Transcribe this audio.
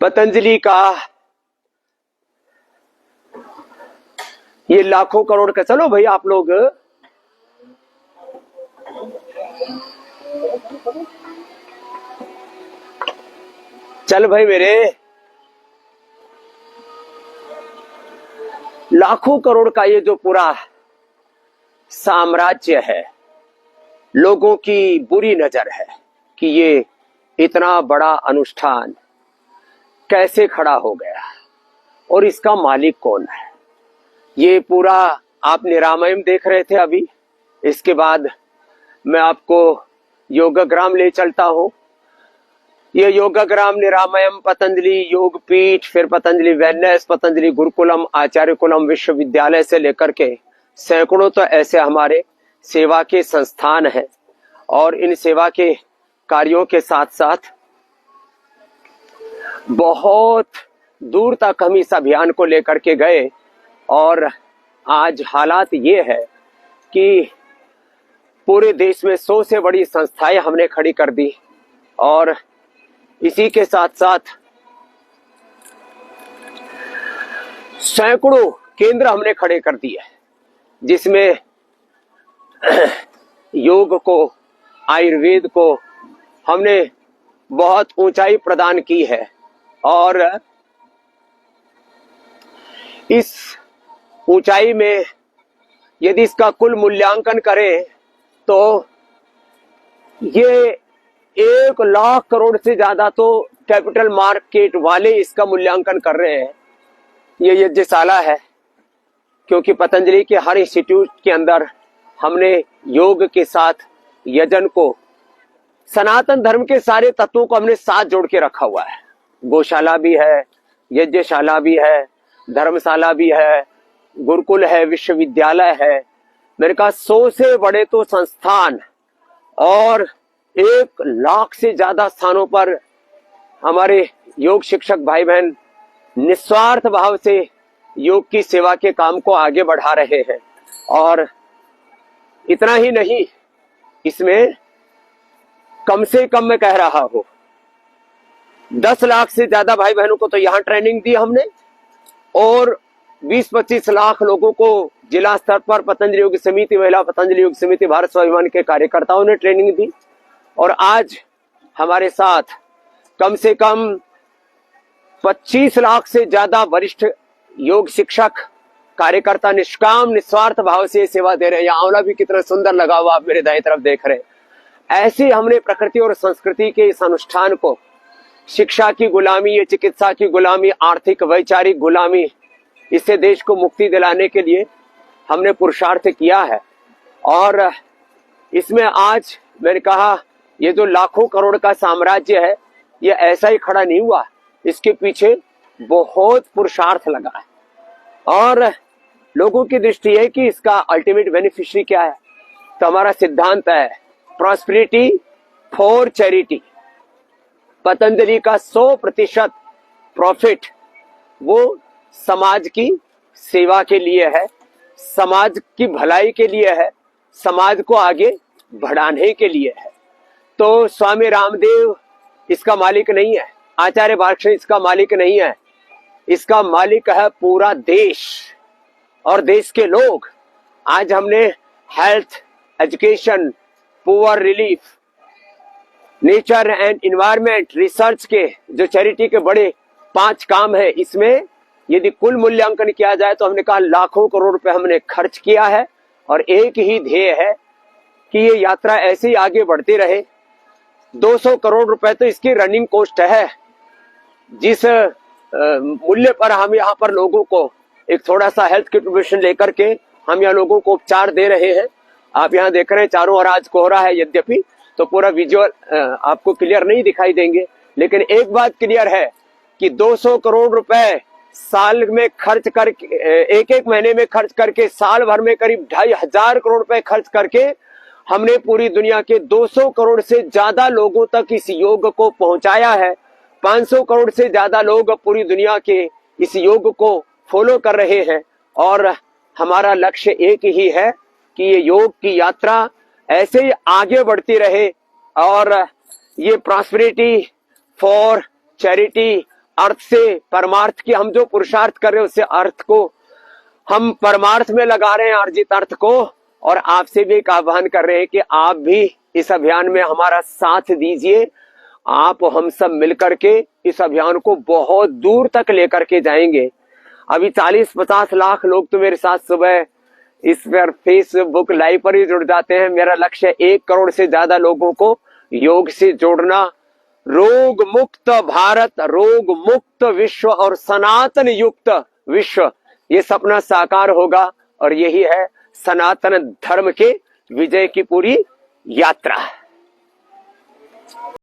पतंजलि का ये लाखों करोड़ का, चलो भाई आप लोग चल भाई मेरे, लाखों करोड़ का ये जो पूरा साम्राज्य है, लोगों की बुरी नजर है कि ये इतना बड़ा अनुष्ठान कैसे खड़ा हो गया और इसका मालिक कौन है। ये पूरा आप निरामयम देख रहे थे अभी, इसके बाद मैं आपको योगग्राम ले चलता हूं। ये योगग्राम, निरामयम, पतंजलि योग पीठ, फिर पतंजलि वेलनेस, पतंजलि गुरुकुलम, आचार्य कुलम विश्वविद्यालय से लेकर के सैकड़ों तो ऐसे हमारे सेवा के संस्थान हैं। और इन सेवा के कार्यों के साथ साथ बहुत दूर तक हम इस अभियान को लेकर के गए और आज हालात ये है कि पूरे देश में 100 से बड़ी संस्थाएं हमने खड़ी कर दी और इसी के साथ साथ सैकड़ों केंद्र हमने खड़े कर दिए, जिसमें योग को, आयुर्वेद को हमने बहुत ऊंचाई प्रदान की है। और इस ऊंचाई में यदि इसका कुल मूल्यांकन करें तो ये 1 लाख करोड़ से ज्यादा तो कैपिटल मार्केट वाले इसका मूल्यांकन कर रहे हैं। ये यज्ञशाला है, क्योंकि पतंजलि के हर इंस्टीट्यूट के अंदर हमने योग के साथ यजन को, सनातन धर्म के सारे तत्वों को हमने साथ जोड़ के रखा हुआ है। गौशाला भी है, यज्ञशाला भी है, धर्मशाला भी है, गुरुकुल है, विश्वविद्यालय है। मेरे कहा 100 से बड़े तो संस्थान और 1 लाख से ज्यादा स्थानों पर हमारे योग शिक्षक भाई बहन निस्वार्थ भाव से योग की सेवा के काम को आगे बढ़ा रहे हैं। और इतना ही नहीं, इसमें कम से कम मैं कह रहा हूं 10 लाख से ज्यादा भाई बहनों को तो यहां ट्रेनिंग दी हमने और 20-25 लाख लोगों को जिला स्तर पर पतंजलि योग समिति, महिला पतंजलि योग समिति, भारत स्वाभिमान के कार्यकर्ताओं ने ट्रेनिंग दी। और आज हमारे साथ कम से कम 25 लाख से ज्यादा वरिष्ठ योग शिक्षक कार्यकर्ता निष्काम निस्वार्थ भाव से सेवा दे रहे हैं। यहाँ आंवला भी कितना सुंदर लगा हुआ आप मेरे दाएं तरफ देख रहे हैं। ऐसे हमने प्रकृति और संस्कृति के इस अनुष्ठान को, शिक्षा की गुलामी, ये चिकित्सा की गुलामी, आर्थिक वैचारिक गुलामी, इससे देश को मुक्ति दिलाने के लिए हमने पुरुषार्थ किया है। और इसमें आज मैंने कहा ये जो लाखों करोड़ का साम्राज्य है, ये ऐसा ही खड़ा नहीं हुआ, इसके पीछे बहुत पुरुषार्थ लगा है। और लोगों की दृष्टि है कि इसका अल्टीमेट बेनिफिशियरी क्या है, तो हमारा सिद्धांत है प्रॉस्पेरिटी फॉर चैरिटी। पतंजलि का 100% प्रॉफिट वो समाज की सेवा के लिए है, समाज की भलाई के लिए है, समाज को आगे बढ़ाने के लिए है। तो स्वामी रामदेव इसका मालिक नहीं है, आचार्य बालकृष्ण इसका मालिक नहीं है, इसका मालिक है पूरा देश और देश के लोग। आज हमने health, education, poor relief, nature and environment, research के जो चैरिटी के बड़े 5 काम है, इसमें यदि कुल मूल्यांकन किया जाए तो हमने कहा लाखों करोड़ रुपए हमने खर्च किया है। और एक ही ध्येय है कि ये यात्रा ऐसे ही आगे बढ़ती रहे। 200 करोड़ रुपए तो इसकी रनिंग कॉस्ट है। जिस मूल्य पर हम यहाँ पर लोगों को एक थोड़ा सा हेल्थ कंट्रीब्यूशन लेकर के हम यहाँ लोगों को उपचार दे रहे हैं, आप यहाँ देख रहे हैं चारों ओर आज कोहरा है, यद्यपि तो पूरा विजुअल आपको क्लियर नहीं दिखाई देंगे, लेकिन एक बात क्लियर है कि 200 करोड़ रुपए साल में खर्च करके, एक महीने में खर्च करके, साल भर में करीब 2500 करोड़ रुपए खर्च करके हमने पूरी दुनिया के 200 करोड़ से ज्यादा लोगों तक इस योग को पहुंचाया है। 500 करोड़ से ज्यादा लोग पूरी दुनिया के इस योग को फॉलो कर रहे हैं। और हमारा लक्ष्य एक ही है कि ये योग की यात्रा ऐसे ही आगे बढ़ती रहे और ये प्रॉस्पेरिटी फॉर चैरिटी अर्थ से परमार्थ की हम जो पुरुषार्थ कर रहे हैं उससे अर्थ को हम परमार्थ में लगा रहे हैं, अर्जित अर्थ को। और आपसे भी एक आह्वान कर रहे हैं कि आप भी इस अभियान में हमारा साथ दीजिए। आप हम सब मिलकर के इस अभियान को बहुत दूर तक लेकर के जाएंगे। अभी 40-50 लाख लोग तो मेरे साथ सुबह इस पर फेसबुक लाइव पर ही जुड़ जाते हैं। मेरा लक्ष्य 1 करोड़ से ज्यादा लोगों को योग से जोड़ना। रोग मुक्त भारत, रोग मुक्त विश्व और सनातन युक्त विश्व, ये सपना साकार होगा। और यही है सनातन धर्म के विजय की पूरी यात्रा।